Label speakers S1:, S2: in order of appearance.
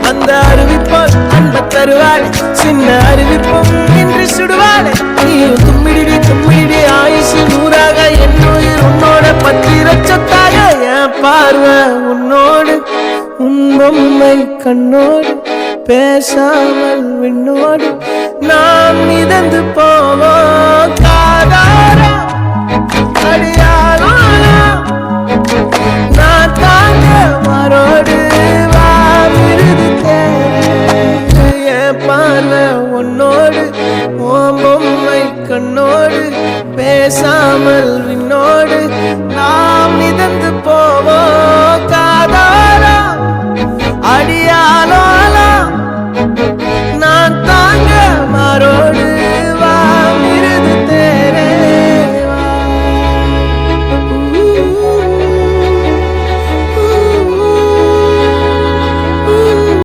S1: அந்த அறிவிப்போல் அன்ப தருவாள் சின்ன அறிவிப்பும் இன்று சுடுவாள் நீயும் கும்மிடி கும்மிடி ஆயுசு நூறாக என் உயிர் உன்னோட பத்திரச்சத்தாக என் பார்வை உன்னோடு உன் பொம்மை கண்ணோடு பேசாமல் விண்ணோடு நாம் மிதந்து போவோம் காதாரா அடியாரோ நான் தாங்க மாறோடு